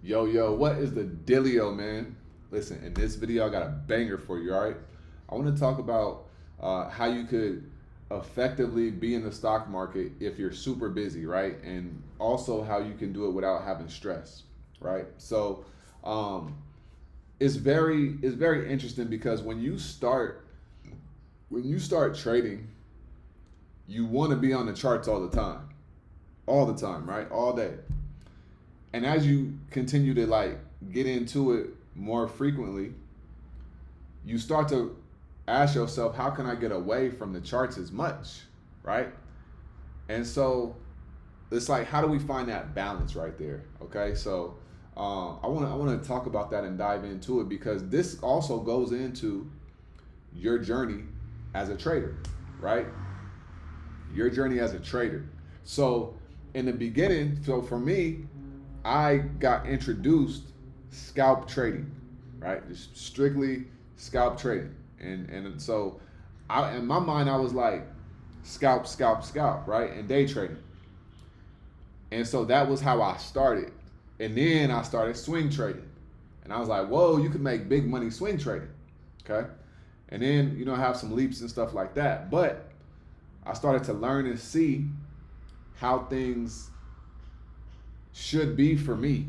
Yo, what is the dealio, man? Listen, in this video, I got a banger for you, all right? I want to talk about how you could effectively be in the stock market if you're super busy, right? And also how you can do it without having stress, right? So, um, it's very interesting because when you start trading, you want to be on the charts all the time, right? All day. And as you continue to like get into it more frequently, you start to ask yourself, how can I get away from the charts as much, right? And so it's like, how do we find that balance right there? Okay, so I want to talk about that and dive into it because this also goes into your journey as a trader, right? Your journey as a trader. So in the beginning, so for me, I got introduced scalp trading, right? Just strictly scalp trading. And so in my mind I was like scalp, right? And day trading. And so that was how I started. And then I started swing trading. And I was like, whoa, you can make big money swing trading. Okay. And then, have some leaps and stuff like that. But I started to learn and see how things should be for me,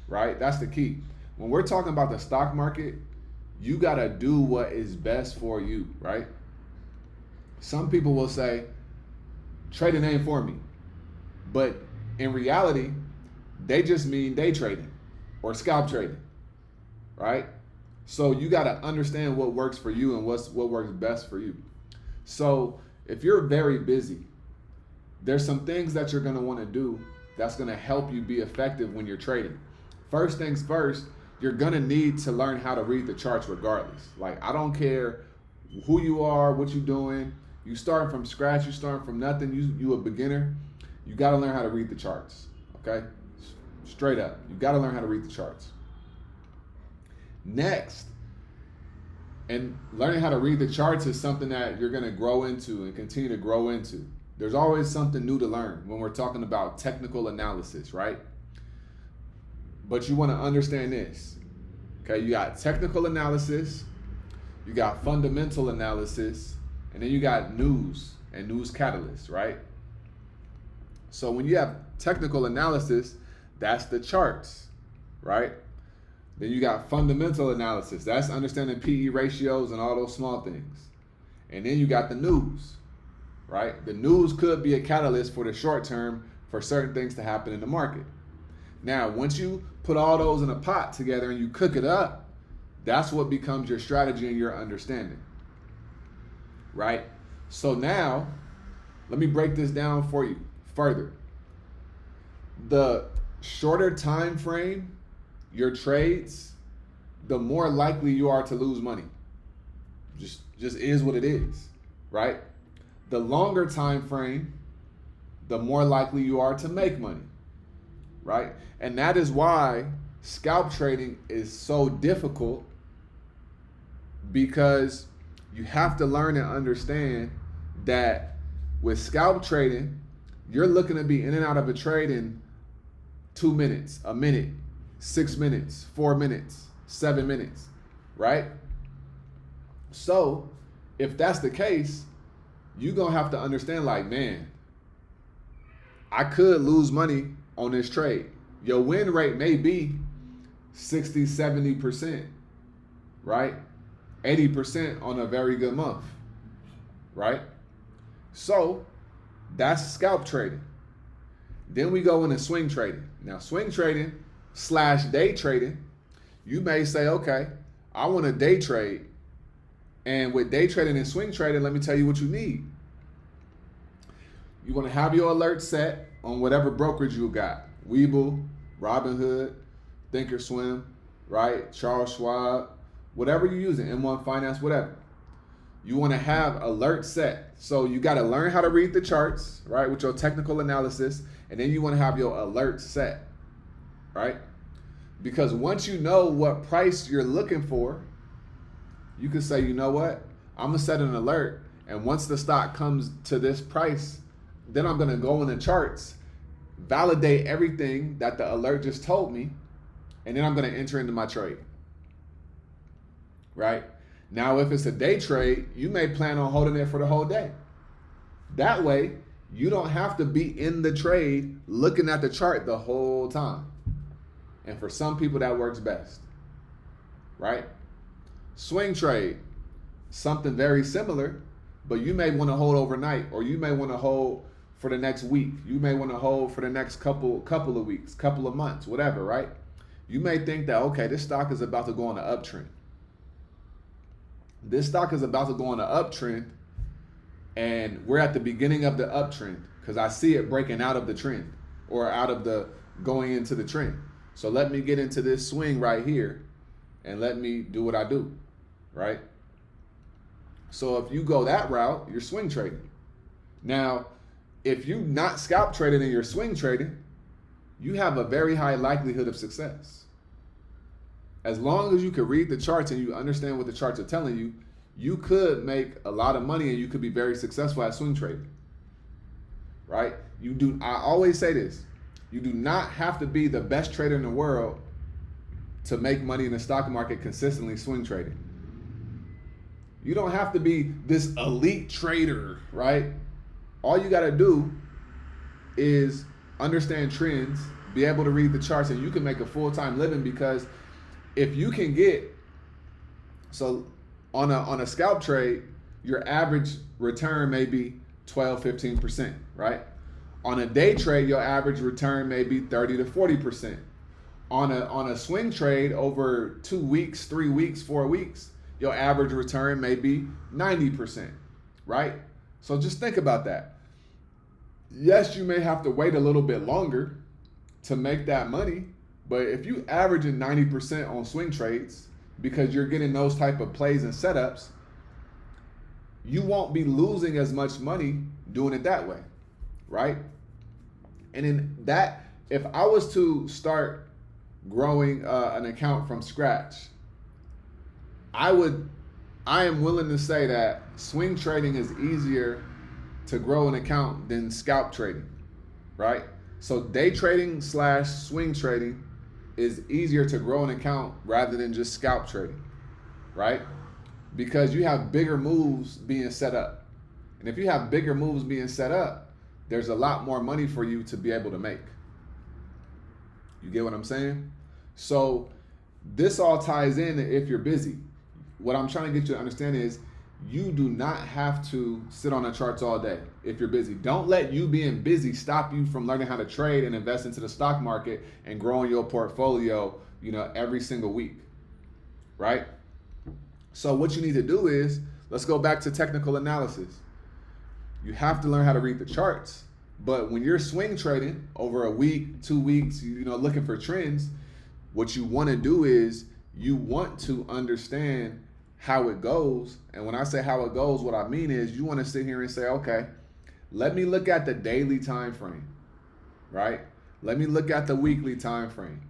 right? That's the key. When we're talking about the stock market, you got to do what is best for you, right? Some people will say, trading ain't for me. But in reality, they just mean day trading or scalp trading, right? So you got to understand what works for you and what works best for you. So if you're very busy, there's some things that you're going to want to do that's going to help you be effective when you're trading. First things first, you're going to need to learn how to read the charts regardless. Like, I don't care who you are, what you're doing. You starting from scratch, you starting from nothing, you a beginner. You got to learn how to read the charts, okay? Straight up. You got to learn how to read the charts. Next, and learning how to read the charts is something that you're going to grow into and continue to grow into. There's always something new to learn when we're talking about technical analysis, right? But you want to understand this. Okay, you got technical analysis, you got fundamental analysis, and then you got news and news catalysts, right? So when you have technical analysis, that's the charts, right? Then you got fundamental analysis. That's understanding PE ratios and all those small things. And then you got the news, right? The news could be a catalyst for the short term for certain things to happen in the market. Now, once you put all those in a pot together and you cook it up, that's what becomes your strategy and your understanding, right? So now, let me break this down for you further. The shorter time frame your trades, the more likely you are to lose money. Just is what it is, right? The longer time frame, the more likely you are to make money, right? And that is why scalp trading is so difficult, because you have to learn and understand that with scalp trading, you're looking to be in and out of a trade in 2 minutes, a minute, 6 minutes, 4 minutes, 7 minutes, right? So if that's the case, you're going to have to understand, like, man, I could lose money on this trade. Your win rate may be 60, 70%, right? 80% on a very good month, right? So that's scalp trading. Then we go into swing trading. Now, swing trading / day trading, you may say, okay, I want to day trade. And with day trading and swing trading, let me tell you what you need. You want to have your alert set on whatever brokerage you got. Webull, Robinhood, Thinkorswim, right? Charles Schwab, whatever you're using, M1 Finance, whatever. You want to have alert set. So you got to learn how to read the charts, right, with your technical analysis, and then you want to have your alert set, right? Because once you know what price you're looking for, you can say, you know what, I'm going to set an alert, and once the stock comes to this price, then I'm going to go in the charts, validate everything that the alert just told me, and then I'm going to enter into my trade. Right? Now, if it's a day trade, you may plan on holding it for the whole day. That way, you don't have to be in the trade looking at the chart the whole time. And for some people, that works best. Right? Swing trade, something very similar, but you may want to hold overnight, or you may want to hold for the next week. You may want to hold for the next couple of weeks, couple of months, whatever, right? You may think that, okay, this stock is about to go on an uptrend. This stock is about to go on an uptrend, and we're at the beginning of the uptrend because I see it breaking out of the trend or out of the going into the trend. So let me get into this swing right here and let me do what I do, right? So if you go that route, you're swing trading. Now, if you're not scalp trading and you're swing trading, you have a very high likelihood of success. As long as you can read the charts and you understand what the charts are telling you, you could make a lot of money and you could be very successful at swing trading, right? I always say this, you do not have to be the best trader in the world to make money in the stock market consistently swing trading. You don't have to be this elite trader, right? All you got to do is understand trends, be able to read the charts, and you can make a full-time living. Because if you can get, so on a scalp trade, your average return may be 12-15%, right? On a day trade, your average return may be 30 to 40%. On a swing trade over 2 weeks, 3 weeks, 4 weeks, your average return may be 90%, right? So just think about that. Yes, you may have to wait a little bit longer to make that money, but if you averaging 90% on swing trades because you're getting those type of plays and setups, you won't be losing as much money doing it that way, right? And in that, if I was to start growing an account from scratch, I am willing to say that swing trading is easier to grow an account than scalp trading, right? So day trading / swing trading is easier to grow an account rather than just scalp trading, right? Because you have bigger moves being set up. And if you have bigger moves being set up, there's a lot more money for you to be able to make. You get what I'm saying? So this all ties in if you're busy. What I'm trying to get you to understand is you do not have to sit on the charts all day if you're busy. Don't let you being busy stop you from learning how to trade and invest into the stock market and growing your portfolio, every single week, right? So what you need to do is, let's go back to technical analysis. You have to learn how to read the charts. But when you're swing trading over a week, 2 weeks, looking for trends, what you want to do is you want to understand how it goes. And when I say how it goes, what I mean is you want to sit here and say, okay, let me look at the daily time frame, right? Let me look at the weekly time frame.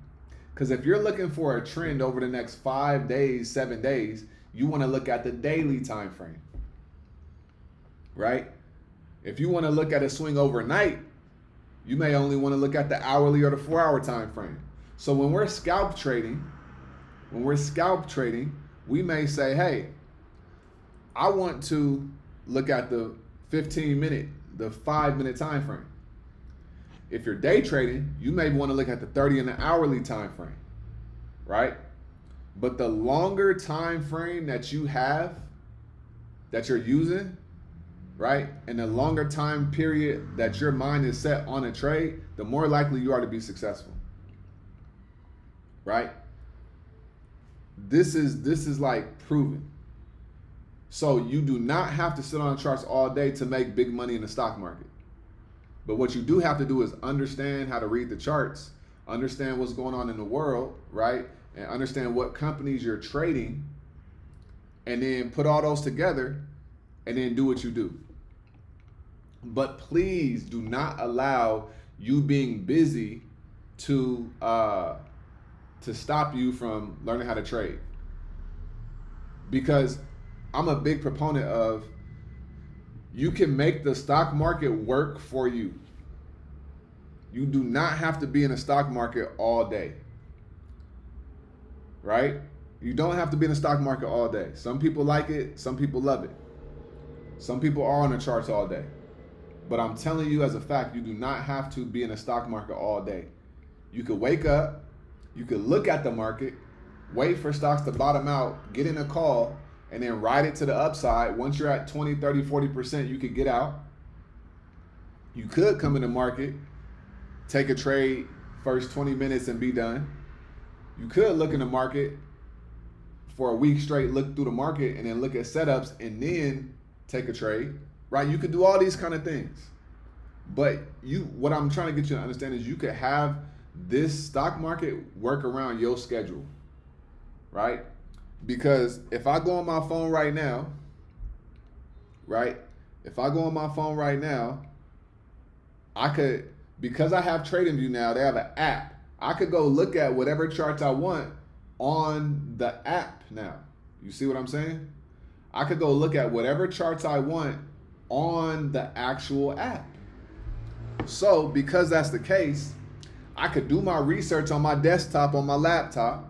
Because if you're looking for a trend over the next 5 days, 7 days, you want to look at the daily time frame, right? If you want to look at a swing overnight, you may only want to look at the hourly or the 4-hour time frame. So when we're scalp trading, we may say, hey, I want to look at the 15-minute, the 5-minute time frame. If you're day trading, you may want to look at the 30 and the hourly time frame, right? But the longer time frame that you have, that you're using, right, and the longer time period that your mind is set on a trade, the more likely you are to be successful, right? This is like proven. So you do not have to sit on the charts all day to make big money in the stock market. But what you do have to do is understand how to read the charts, understand what's going on in the world, right? And understand what companies you're trading, and then put all those together and then do what you do. But please do not allow you being busy to stop you from learning how to trade. Because I'm a big proponent of, you can make the stock market work for you. You do not have to be in the stock market all day. right? You don't have to be in the stock market all day. Some people like it, some people love it. Some people are on the charts all day. But I'm telling you as a fact, you do not have to be in the stock market all day. You could wake up, you could look at the market, wait for stocks to bottom out, get in a call, and then ride it to the upside. Once you're at 20, 30, 40%, you could get out. You could come in the market, take a trade first 20 minutes and be done. You could look in the market for a week straight, look through the market, and then look at setups and then take a trade, right? You could do all these kind of things. But what I'm trying to get you to understand is you could have this stock market work around your schedule, right? Because if I go on my phone right now, right? If I go on my phone right now, I could, because I have TradingView now, they have an app. I could go look at whatever charts I want on the app now. You see what I'm saying? I could go look at whatever charts I want on the actual app. So because that's the case, I could do my research on my desktop, on my laptop.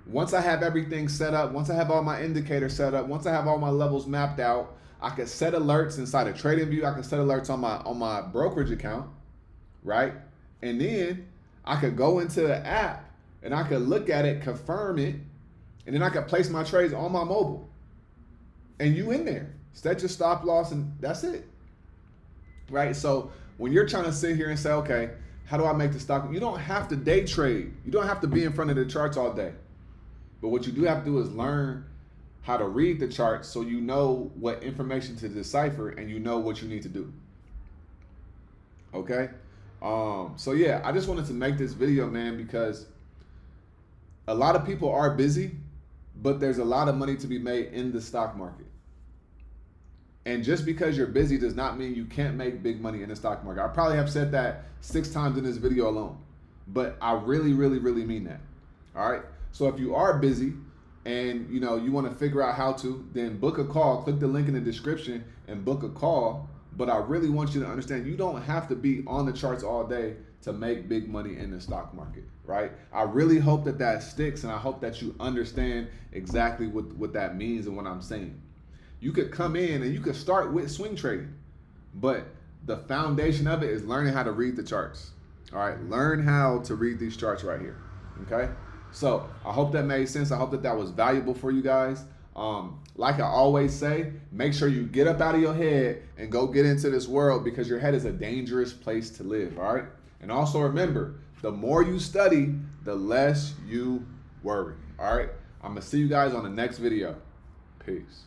Once I have everything set up, once I have all my indicators set up, once I have all my levels mapped out, I could set alerts inside of TradingView. I can set alerts on my brokerage account, right? And then I could go into the app and I could look at it, confirm it, and then I could place my trades on my mobile. And you in there, set your stop loss, and that's it, right? So when you're trying to sit here and say, okay, how do I make the stock? You don't have to day trade. You don't have to be in front of the charts all day. But what you do have to do is learn how to read the charts so you know what information to decipher and you know what you need to do. Okay? So yeah, I just wanted to make this video, man, because a lot of people are busy, but there's a lot of money to be made in the stock market. And just because you're busy does not mean you can't make big money in the stock market. I probably have said that 6 times in this video alone, but I really, really, really mean that. All right. So if you are busy and you want to figure out how to, then book a call. Click the link in the description and book a call. But I really want you to understand you don't have to be on the charts all day to make big money in the stock market, right? I really hope that sticks, and I hope that you understand exactly what that means and what I'm saying. You could come in and you could start with swing trading, but the foundation of it is learning how to read the charts. All right, learn how to read these charts right here, okay? So I hope that made sense. I hope that was valuable for you guys. Like I always say, make sure you get up out of your head and go get into this world, because your head is a dangerous place to live, all right? And also remember, the more you study, the less you worry, all right? I'm gonna see you guys on the next video. Peace.